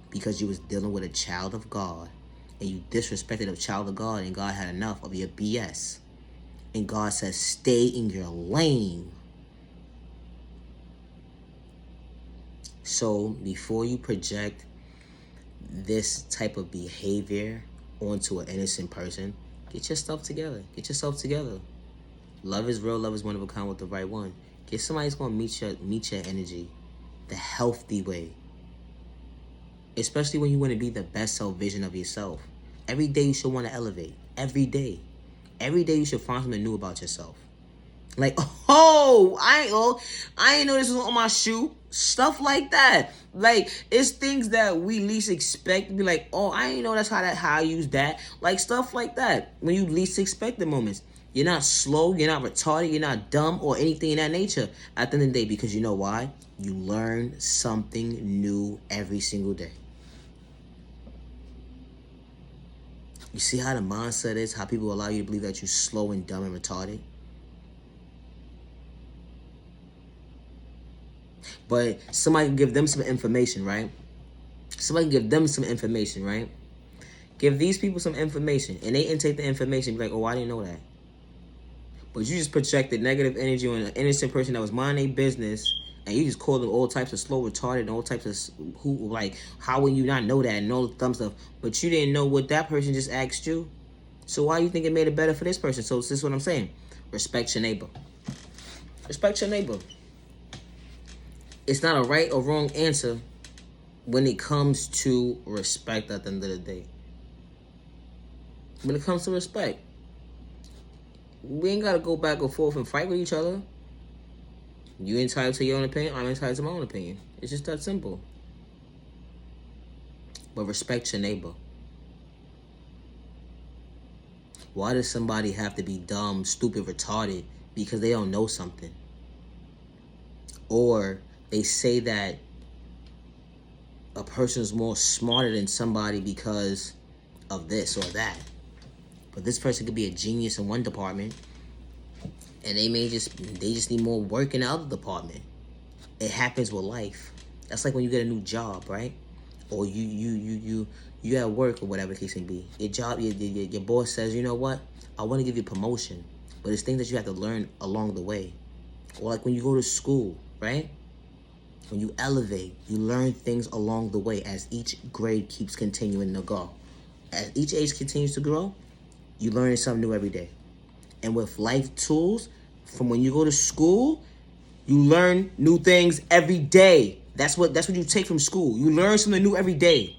Because you was dealing with a child of God. And you disrespected a child of God, and God had enough of your BS. And God says, stay in your lane. So before you project this type of behavior onto an innocent person, get your stuff together. Get yourself together. Love is real. Love is one of a kind with the right one. Get somebody who's going to meet your energy the healthy way. Especially when you want to be the best self vision of yourself. Every day you should want to elevate. Every day. Every day you should find something new about yourself. Like, oh, I ain't know this was on my shoe. Stuff like that. Like, it's things that we least expect. Be like, oh, I ain't know that's how I use that. Like, stuff like that. When you least expect the moments. You're not slow, you're not retarded, you're not dumb or anything in that nature at the end of the day, because you know why? You learn something new every single day. You see how the mindset is, how people allow you to believe that you're slow and dumb and retarded? But somebody can give them some information, right? Somebody can give them some information, right? Give these people some information, and they intake the information, be like, oh, I didn't know that. But you just projected negative energy on an innocent person that was minding their business, and you just call them all types of slow, retarded, and all types of like, how will you not know that, and all the dumb stuff. But you didn't know what that person just asked you. So why do you think it made it better for this person? So this is what I'm saying. Respect your neighbor. Respect your neighbor. It's not a right or wrong answer when it comes to respect at the end of the day. When it comes to respect, we ain't got to go back and forth and fight with each other. You entitled to your own opinion, I'm entitled to my own opinion. It's just that simple. But respect your neighbor. Why does somebody have to be dumb, stupid, retarded because they don't know something? Or they say that a person is more smarter than somebody because of this or that. But this person could be a genius in one department, and they just need more work in the other department. It happens with life. That's like when you get a new job, right? Or you at work or whatever the case may be. Your job, your boss says, you know what? I want to give you a promotion, but it's things that you have to learn along the way. Or like when you go to school, right? When you elevate, you learn things along the way as each grade keeps continuing to go. As each age continues to grow, you learn something new every day. And with life tools, from when you go to school, you learn new things every day. That's what you take from school. You learn something new every day.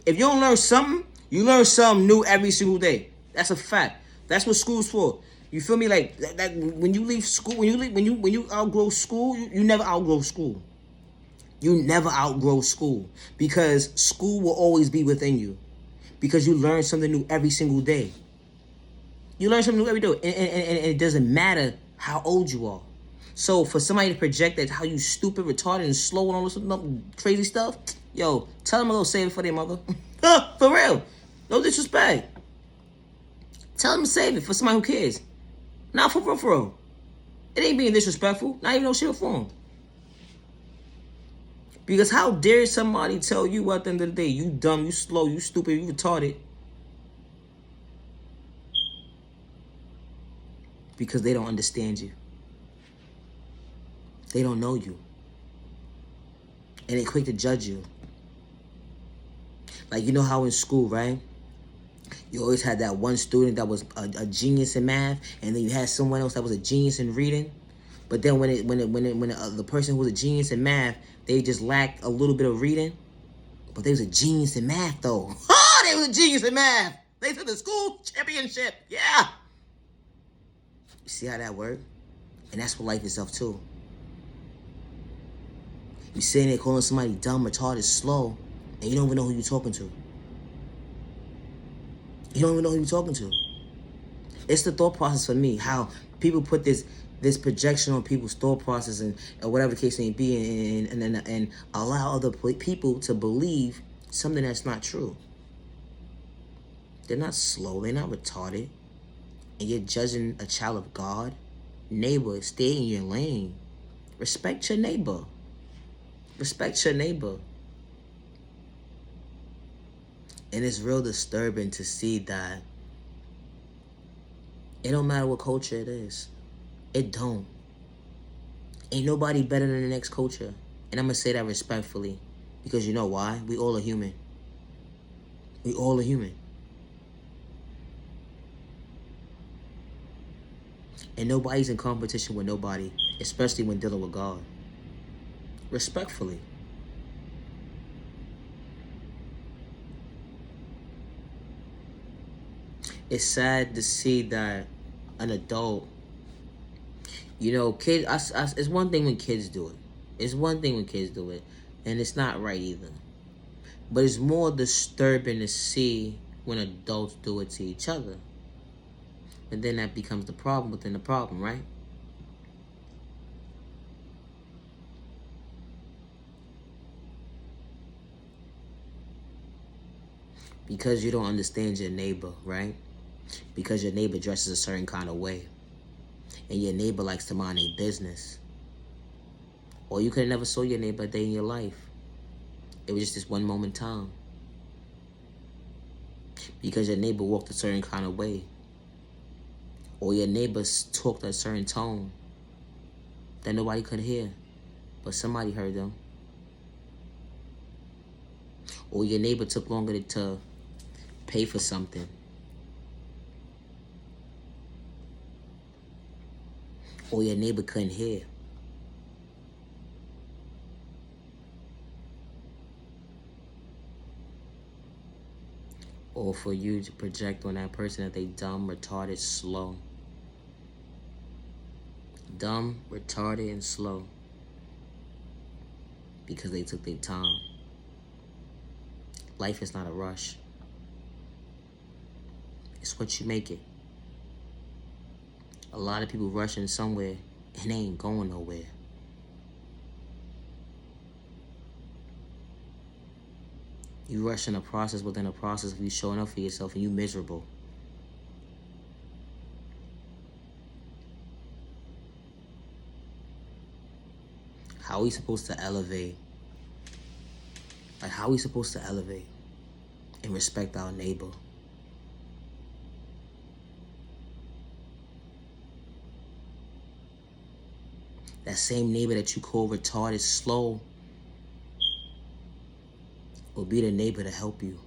If you don't learn something, you learn something new every single day. That's a fact. That's what school's for. You feel me? Like that when you leave school, when you outgrow school, you never outgrow school. You never outgrow school, because school will always be within you, because you learn something new every single day. You learn something new every day, and it doesn't matter how old you are. So for somebody to project that how you stupid, retarded, and slow and all this crazy stuff, yo, tell them to go save it for their mother. For real. No disrespect. Tell them to save it for somebody who cares. Not for real. It ain't being disrespectful. Not even no shit for them. Because how dare somebody tell you at the end of the day, you dumb, you slow, you stupid, you retarded. Because they don't understand you. They don't know you. And they're quick to judge you. Like, you know how in school, right? You always had that one student that was a genius in math, and then you had someone else that was a genius in reading. But then when the person who was a genius in math, they just lacked a little bit of reading. But they was a genius in math, though. Oh, they was a genius in math. They took the school championship. Yeah. You see how that worked? And that's what life itself, too. You sitting there calling somebody dumb, retarded, slow, And you don't even know who you're talking to. You don't even know who you're talking to. It's the thought process for me, how people put this projection on people's thought process and whatever the case may be, and allow other people to believe something that's not true. They're not slow. They're not retarded. And you're judging a child of God. Neighbor, stay in your lane. Respect your neighbor. Respect your neighbor. And it's real disturbing to see that it don't matter what culture it is. It don't. Ain't nobody better than the next culture. And I'm going to say that respectfully. Because you know why? We all are human. We all are human. And nobody's in competition with nobody, especially when dealing with God. Respectfully. It's sad to see that an adult, kids, it's one thing when kids do it. It's one thing when kids do it. And it's not right either. But it's more disturbing to see when adults do it to each other. And then that becomes the problem within the problem, right? Because you don't understand your neighbor, right? Because your neighbor dresses a certain kind of way. And your neighbor likes to mind their business. Or you could have never saw your neighbor a day in your life. It was just this one moment in time. Because your neighbor walked a certain kind of way. Or your neighbors talked a certain tone that nobody could hear, but somebody heard them. Or your neighbor took longer to pay for something. Or your neighbor couldn't hear. Or for you to project on that person that they dumb, retarded, slow. Dumb, retarded, and slow. Because they took their time. Life is not a rush. It's what you make it. A lot of people rushing somewhere and they ain't going nowhere. You rushing a process within a process of you showing up for yourself and you miserable. How are we supposed to elevate? Like, how are we supposed to elevate and respect our neighbor? That same neighbor that you call retarded, slow, will be the neighbor to help you.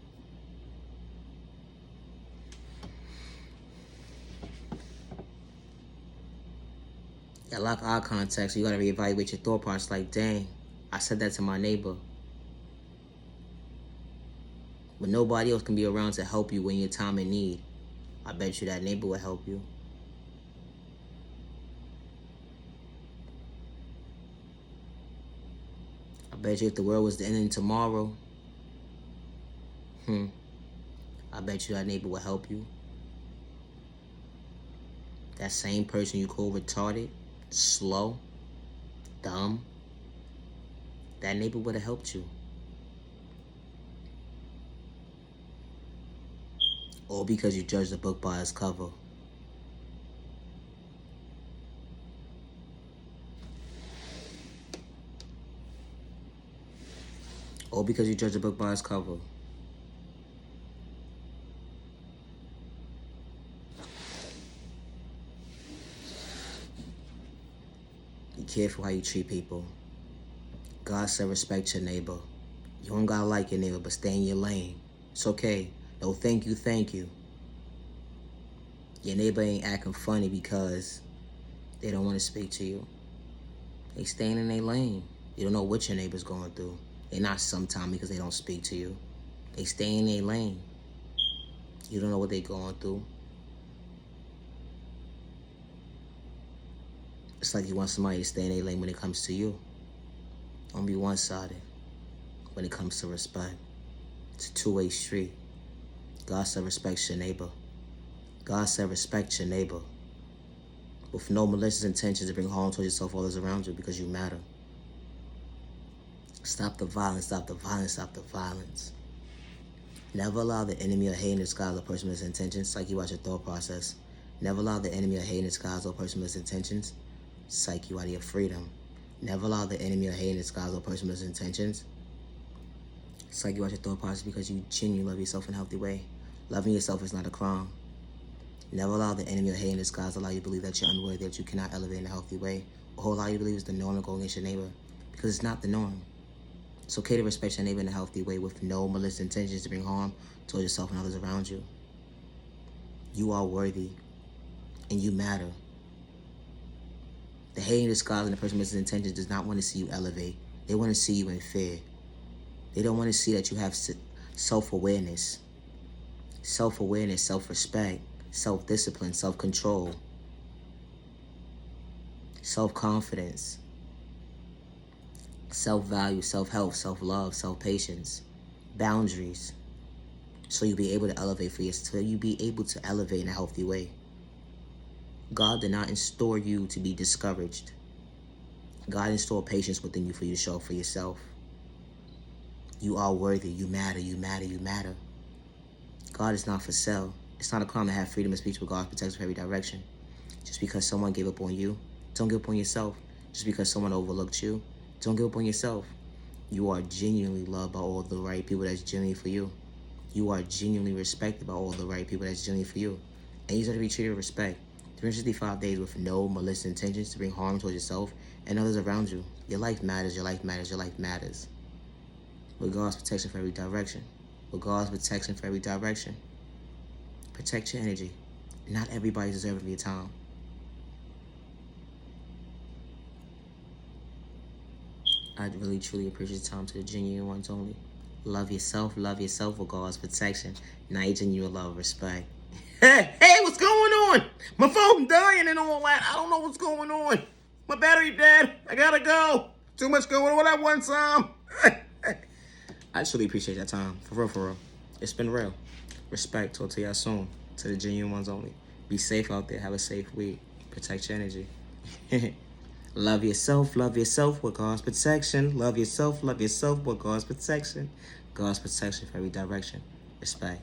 That lock eye contact, so you gotta reevaluate your thought process. Like, dang, I said that to my neighbor. But nobody else can be around to help you when you're time in need. I bet you that neighbor will help you. I bet you if the world was to end tomorrow, I bet you that neighbor will help you. That same person you call retarded, slow, dumb, that neighbor would have helped you. All because you judge the book by its cover. All because you judge the book by its cover. Be careful how you treat people. God said respect your neighbor. You don't gotta like your neighbor, but stay in your lane. It's okay. No thank you, thank you. Your neighbor ain't acting funny because they don't want to speak to you. They staying in their lane. You don't know what your neighbor's going through. They're not sometime because they don't speak to you. They stay in their lane. You don't know what they're going through. It's like you want somebody to stay in their lane when it comes to you. Don't be one-sided when it comes to respect. It's a two-way street. God said respect your neighbor. God said respect your neighbor. With no malicious intentions to bring harm to yourself or others around you, because you matter. Stop the violence, stop the violence, stop the violence. Never allow the enemy or hate in disguise or person with intentions psych you out your thought process. Never allow the enemy or hate in disguise or person with intentions psych you out of your freedom. Never allow the enemy or hate in disguise or person with intentions psych you out your thought process, because you genuinely love yourself in a healthy way. Loving yourself is not a crime. Never allow the enemy or hate in disguise allow you to believe that you're unworthy, that you cannot elevate in a healthy way, or allow you to believe it's the norm to go against your neighbor, because it's not the norm. It's okay to respect your neighbor in a healthy way with no malicious intentions to bring harm towards yourself and others around you. You are worthy, and you matter. The hate in disguise and the person with intentions does not want to see you elevate. They want to see you in fear. They don't want to see that you have self-awareness, self-respect, self-discipline, self-control, self-confidence, self-value, self-help, self-love, self-patience, boundaries, so you'll be able to elevate for yourself, so you'll be able to elevate in a healthy way. God did not install you to be discouraged. God installed patience within you for you to show up for yourself. You are worthy. You matter. You matter. You matter. God is not for sale. It's not a crime to have freedom of speech, but God protects from every direction. Just because someone gave up on you, don't give up on yourself. Just because someone overlooked you, don't give up on yourself. You are genuinely loved by all the right people that's genuinely for you. You are genuinely respected by all the right people that's genuinely for you. And you deserve to be treated with respect. 365 days with no malicious intentions to bring harm towards yourself and others around you. Your life matters, your life matters, your life matters. With God's protection for every direction. With God's protection for every direction. Protect your energy. Not everybody deserves your time. I really, truly appreciate the time to the genuine ones only. Love yourself with God's protection. Now you genuine love, respect. Hey, what's going on? My phone's dying and all that. I don't know what's going on. My battery dead. I gotta go. Too much going on at one time. I truly appreciate that time. For real, for real. It's been real. Respect. Talk to y'all soon. To the genuine ones only. Be safe out there. Have a safe week. Protect your energy. Love yourself with God's protection. Love yourself with God's protection. God's protection for every direction. Respect.